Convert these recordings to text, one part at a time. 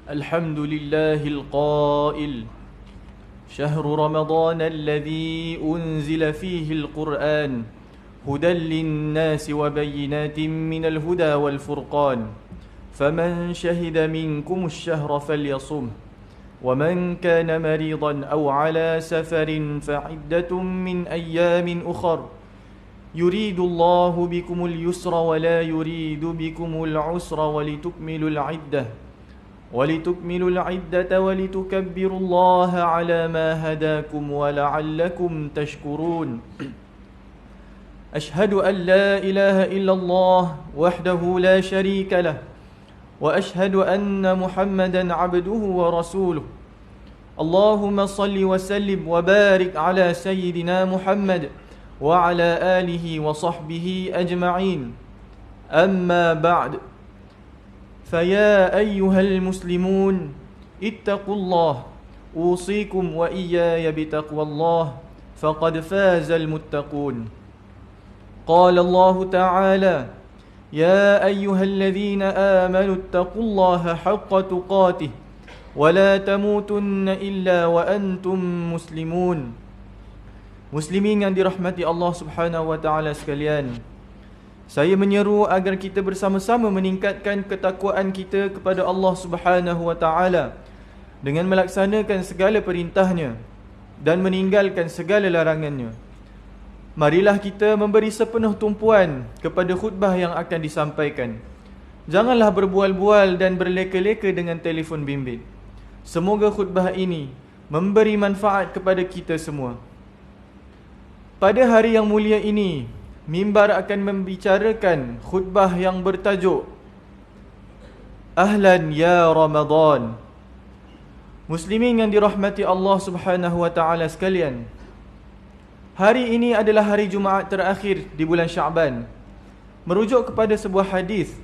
الحمد لله القائل شهر رمضان الذي أنزل فيه القرآن هدى للناس وبينات من الهدى والفرقان فمن شهد منكم الشهر فليصم ومن كان مريضا أو على سفر فعدة من أيام أخر يريد الله بكم اليسر ولا يريد بكم العسر ولتكملوا العدة ولتكبروا الله على ما هداكم ولعلكم تشكرون أشهد أن لا إله إلا الله وحده لا شريك له وأشهد أن محمدا عبده ورسوله اللهم صل وسلم وبارك على سيدنا محمد وعلى آله وصحبه أجمعين أما بعد فيا أيها المسلمون اتقوا الله أوصيكم وإياي بتقوى الله فقد فاز المتقون قال الله تعالى يا أيها الذين آمنوا اتقوا الله حق تقاته ولا تموتن إلا وأنتم مسلمون. Muslimin yang dirahmati Allah Subhanahu wa taala sekalian, saya menyeru agar kita bersama-sama meningkatkan ketakwaan kita kepada Allah Subhanahu wa taala dengan melaksanakan segala perintahnya dan meninggalkan segala larangannya. Marilah kita memberi sepenuh tumpuan kepada khutbah yang akan disampaikan. Janganlah berbual-bual dan berleka-leka dengan telefon bimbit. Semoga khutbah ini memberi manfaat kepada kita semua. Pada hari yang mulia ini, mimbar akan membicarakan khutbah yang bertajuk Ahlan ya Ramadan. Muslimin yang dirahmati Allah Subhanahu wa taala sekalian, hari ini adalah hari Jumaat terakhir di bulan Syaban. Merujuk kepada sebuah hadis,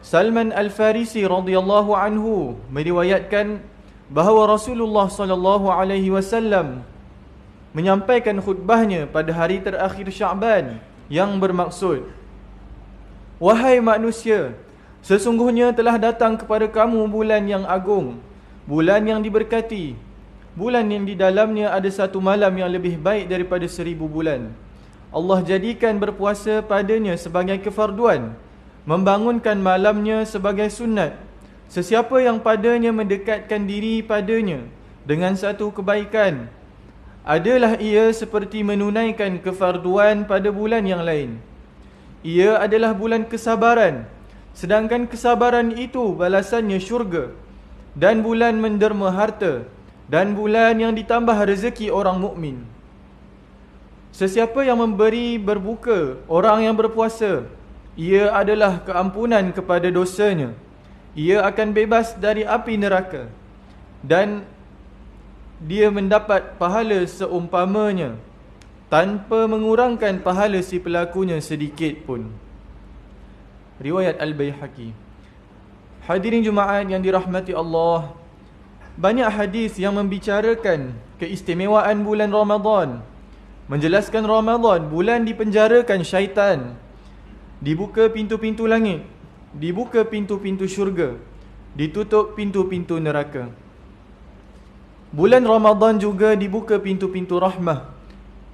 Salman Al-Farisi radhiyallahu anhu meriwayatkan bahawa Rasulullah sallallahu alaihi wasallam menyampaikan khutbahnya pada hari terakhir Syaban yang bermaksud, wahai manusia, sesungguhnya telah datang kepada kamu bulan yang agung, bulan yang diberkati, bulan yang di dalamnya ada satu malam yang lebih baik daripada 1000 bulan. Allah jadikan berpuasa padanya sebagai kefarduan, membangunkan malamnya sebagai sunat. Sesiapa yang padanya mendekatkan diri padanya dengan satu kebaikan, adalah ia seperti menunaikan kefarduan pada bulan yang lain. Ia adalah bulan kesabaran, sedangkan kesabaran itu balasannya syurga, dan bulan menderma harta, dan bulan yang ditambah rezeki orang mukmin. Sesiapa yang memberi berbuka orang yang berpuasa, ia adalah keampunan kepada dosanya. Ia akan bebas dari api neraka, dan dia mendapat pahala seumpamanya tanpa mengurangkan pahala si pelakunya sedikit pun. Riwayat Al-Baihaqi. Hadirin Jumaat yang dirahmati Allah, banyak hadis yang membicarakan keistimewaan bulan Ramadan, menjelaskan Ramadan bulan dipenjarakan syaitan, dibuka pintu-pintu langit, dibuka pintu-pintu syurga, ditutup pintu-pintu neraka. Bulan Ramadan juga dibuka pintu-pintu rahmah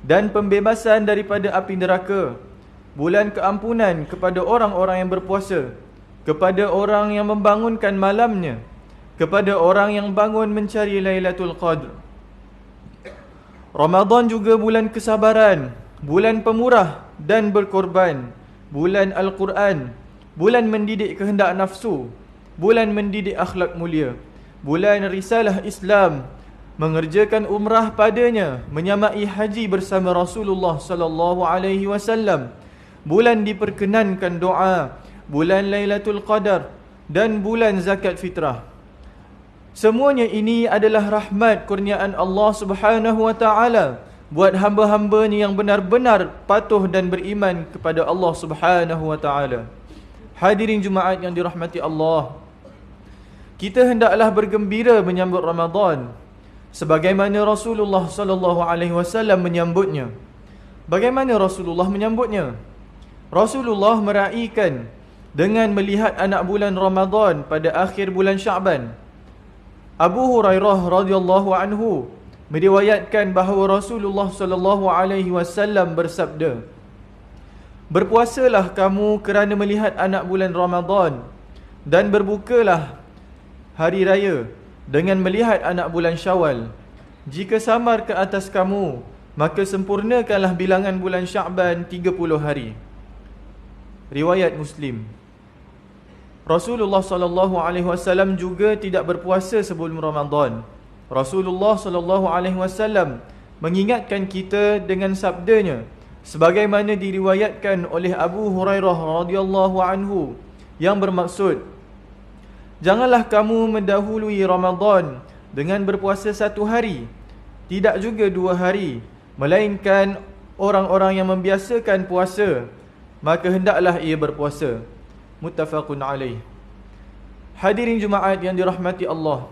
dan pembebasan daripada api neraka. Bulan keampunan kepada orang-orang yang berpuasa, kepada orang yang membangunkan malamnya, kepada orang yang bangun mencari Lailatul Qadr. Ramadan juga bulan kesabaran, bulan pemurah dan berkorban, bulan Al-Quran, bulan mendidik kehendak nafsu, bulan mendidik akhlak mulia, bulan risalah Islam, mengerjakan umrah padanya, menyamai haji bersama Rasulullah sallallahu alaihi wasallam, bulan diperkenankan doa, bulan Lailatul Qadar, dan bulan zakat fitrah. Semuanya ini adalah rahmat kurniaan Allah Subhanahu wa taala buat hamba-hambanya yang benar-benar patuh dan beriman kepada Allah Subhanahu wa taala. Hadirin Jumaat yang dirahmati Allah, kita hendaklah bergembira menyambut Ramadan sebagaimana Rasulullah sallallahu alaihi wasallam menyambutnya. Bagaimana Rasulullah menyambutnya? Rasulullah meraihkan dengan melihat anak bulan Ramadan pada akhir bulan Syaban. Abu Hurairah radhiyallahu anhu meriwayatkan bahawa Rasulullah sallallahu alaihi wasallam bersabda, "Berpuasalah kamu kerana melihat anak bulan Ramadan, dan berbukalah hari raya dengan melihat anak bulan Syawal. Jika samar ke atas kamu, maka sempurnakanlah bilangan bulan Sya'ban 30 hari." Riwayat Muslim. Rasulullah sallallahu alaihi wasallam juga tidak berpuasa sebelum Ramadan. Rasulullah sallallahu alaihi wasallam mengingatkan kita dengan sabdanya sebagaimana diriwayatkan oleh Abu Hurairah radhiyallahu anhu yang bermaksud, "Janganlah kamu mendahului Ramadan dengan berpuasa 1 hari, tidak juga 2 hari, melainkan orang-orang yang membiasakan puasa, maka hendaklah ia berpuasa." Muttafaqun alaih. Hadirin Jumaat yang dirahmati Allah,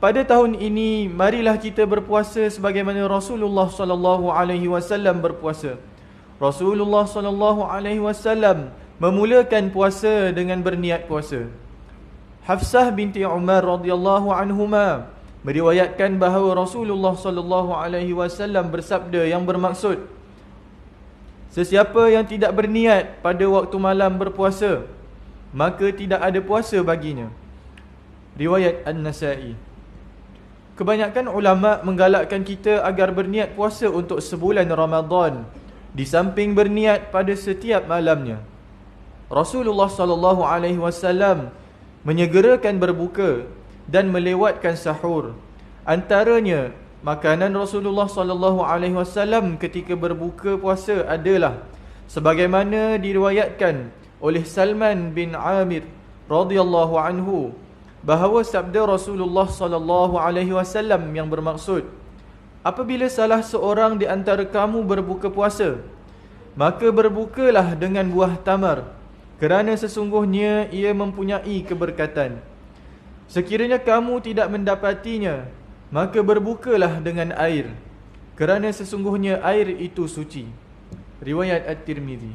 pada tahun ini marilah kita berpuasa sebagaimana Rasulullah sallallahu alaihi wasallam berpuasa. Rasulullah sallallahu alaihi wasallam memulakan puasa dengan berniat puasa. Hafsah binti Umar radhiyallahu anhuma meriwayatkan bahawa Rasulullah sallallahu alaihi wasallam bersabda yang bermaksud, "Sesiapa yang tidak berniat pada waktu malam berpuasa, maka tidak ada puasa baginya." Riwayat An-Nasa'i. Kebanyakan ulama menggalakkan kita agar berniat puasa untuk sebulan Ramadan, di samping berniat pada setiap malamnya. Rasulullah sallallahu alaihi wasallam menyegerakan berbuka dan melewatkan sahur. Antaranya makanan Rasulullah sallallahu alaihi wasallam ketika berbuka puasa adalah sebagaimana diriwayatkan oleh Salman bin Amir radhiyallahu anhu bahawa sabda Rasulullah sallallahu alaihi wasallam yang bermaksud, "Apabila salah seorang di antara kamu berbuka puasa, maka berbukalah dengan buah tamar, kerana sesungguhnya ia mempunyai keberkatan. Sekiranya kamu tidak mendapatinya, maka berbukalah dengan air, kerana sesungguhnya air itu suci." Riwayat At-Tirmizi.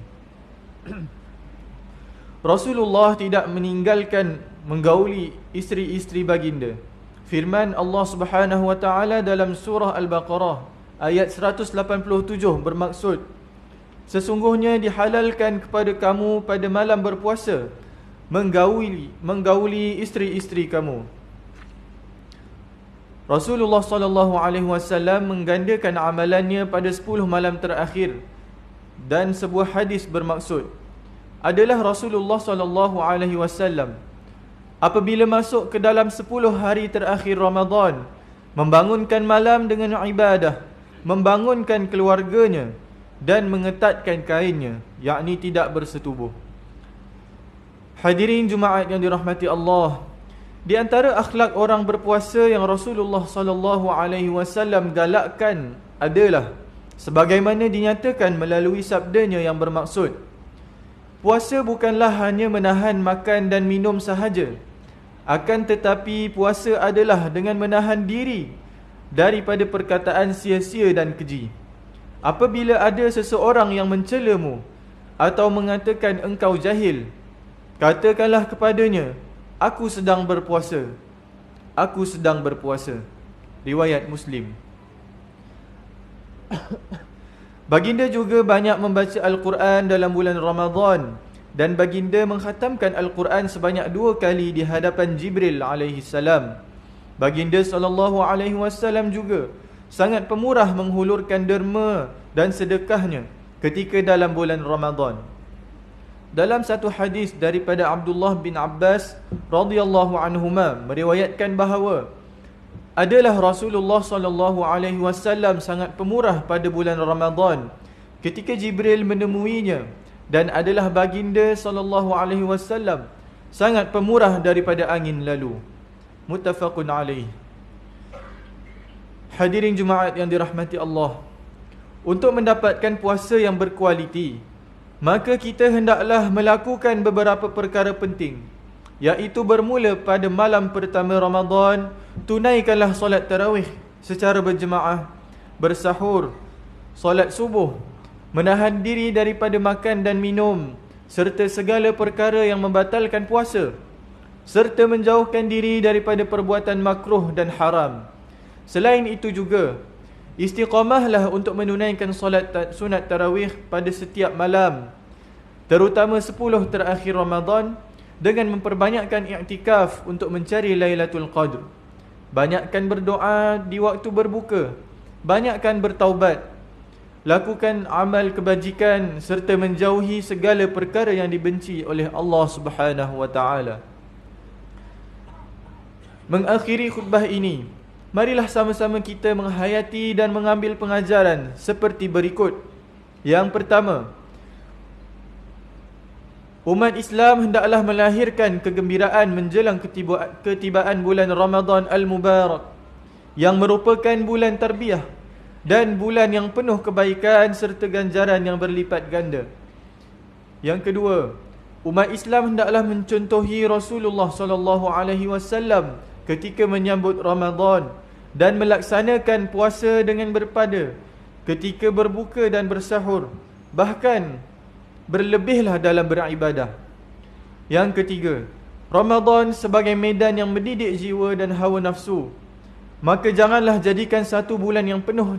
Rasulullah tidak meninggalkan menggauli isteri-isteri baginda. Firman Allah Subhanahu wa taala dalam surah Al-Baqarah ayat 187 bermaksud, "Sesungguhnya dihalalkan kepada kamu pada malam berpuasa menggauli isteri-isteri kamu." Rasulullah sallallahu alaihi wasallam menggandakan amalannya pada 10 malam terakhir, dan sebuah hadis bermaksud adalah Rasulullah sallallahu alaihi wasallam apabila masuk ke dalam 10 hari terakhir Ramadan, membangunkan malam dengan ibadah, membangunkan keluarganya dan mengetatkan kainnya, yakni tidak bersetubuh. Hadirin Jumaat yang dirahmati Allah, di antara akhlak orang berpuasa yang Rasulullah sallallahu alaihi wasallam galakkan adalah sebagaimana dinyatakan melalui sabdanya yang bermaksud, "Puasa bukanlah hanya menahan makan dan minum sahaja, akan tetapi puasa adalah dengan menahan diri daripada perkataan sia-sia dan keji. Apabila ada seseorang yang mencelamu atau mengatakan engkau jahil, katakanlah kepadanya, aku sedang berpuasa. Aku sedang berpuasa." Riwayat Muslim. Baginda juga banyak membaca Al-Quran dalam bulan Ramadan, dan baginda mengkhatamkan Al-Quran sebanyak 2 kali di hadapan Jibril alaihi salam. Baginda sallallahu alaihi wasallam juga sangat pemurah menghulurkan derma dan sedekahnya ketika dalam bulan Ramadan. Dalam satu hadis daripada Abdullah bin Abbas radhiyallahu anhuma meriwayatkan bahawa adalah Rasulullah sallallahu alaihi wasallam sangat pemurah pada bulan Ramadan ketika Jibril menemuinya, dan adalah baginda sallallahu alaihi wasallam sangat pemurah daripada angin lalu. Muttafaqun alaih. Hadirin Jumaat yang dirahmati Allah, untuk mendapatkan puasa yang berkualiti, maka kita hendaklah melakukan beberapa perkara penting, iaitu bermula pada malam pertama Ramadan, tunaikanlah solat tarawih secara berjemaah, bersahur, solat subuh, menahan diri daripada makan dan minum serta segala perkara yang membatalkan puasa. serta menjauhkan diri daripada perbuatan makruh dan haram. Selain itu juga, istiqamahlah untuk menunaikan solat sunat tarawih pada setiap malam, terutama 10 terakhir Ramadan, dengan memperbanyakkan iktikaf untuk mencari Lailatul Qadr. Banyakkan berdoa di waktu berbuka, banyakkan bertaubat, lakukan amal kebajikan serta menjauhi segala perkara yang dibenci oleh Allah Subhanahu wa taala. Mengakhiri khutbah ini, marilah sama-sama kita menghayati dan mengambil pengajaran seperti berikut. Yang pertama, umat Islam hendaklah melahirkan kegembiraan menjelang ketibaan bulan Ramadan Al-Mubarak, yang merupakan bulan tarbiyah dan bulan yang penuh kebaikan serta ganjaran yang berlipat ganda. Yang kedua, umat Islam hendaklah mencontohi Rasulullah SAW ketika menyambut Ramadan dan melaksanakan puasa dengan berpada ketika berbuka dan bersahur, bahkan berlebihlah dalam beribadah. Yang ketiga, Ramadan sebagai medan yang mendidik jiwa dan hawa nafsu, maka janganlah jadikan satu bulan yang penuh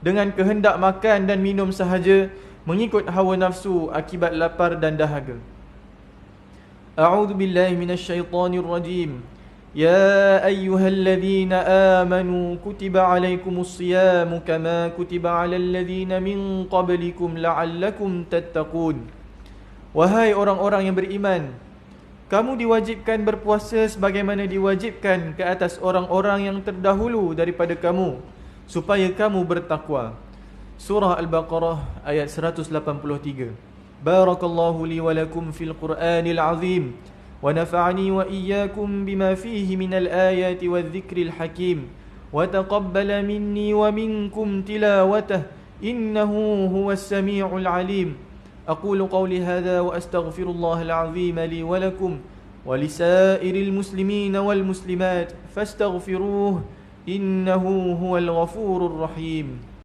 dengan kehendak makan dan minum sahaja, mengikut hawa nafsu akibat lapar dan dahaga. A'udzu billahi minasyaitonir rajim. Ya ayyuhalladzina amanu kutiba alaikumus siyamu kama kutiba alal ladzina min qablikum la'allakum tattaqun. Wahai orang-orang yang beriman, kamu diwajibkan berpuasa sebagaimana diwajibkan ke atas orang-orang yang terdahulu daripada kamu, supaya kamu bertakwa. Surah Al-Baqarah ayat 183. Barakallahu li wa lakum fil Qur'anil azim, wa nafa'ani wa iyyakum bima fihi minal ayati wadh-dhikril hakim, wa taqabbala minni wa minkum tilawatah, innahu huwas sami'ul alim. Aqulu qawli hadha wa astaghfirullahal azim li wa lakum wa lisairil muslimina wal muslimat fastaghfiruhu innahu huwal ghafurur rahim.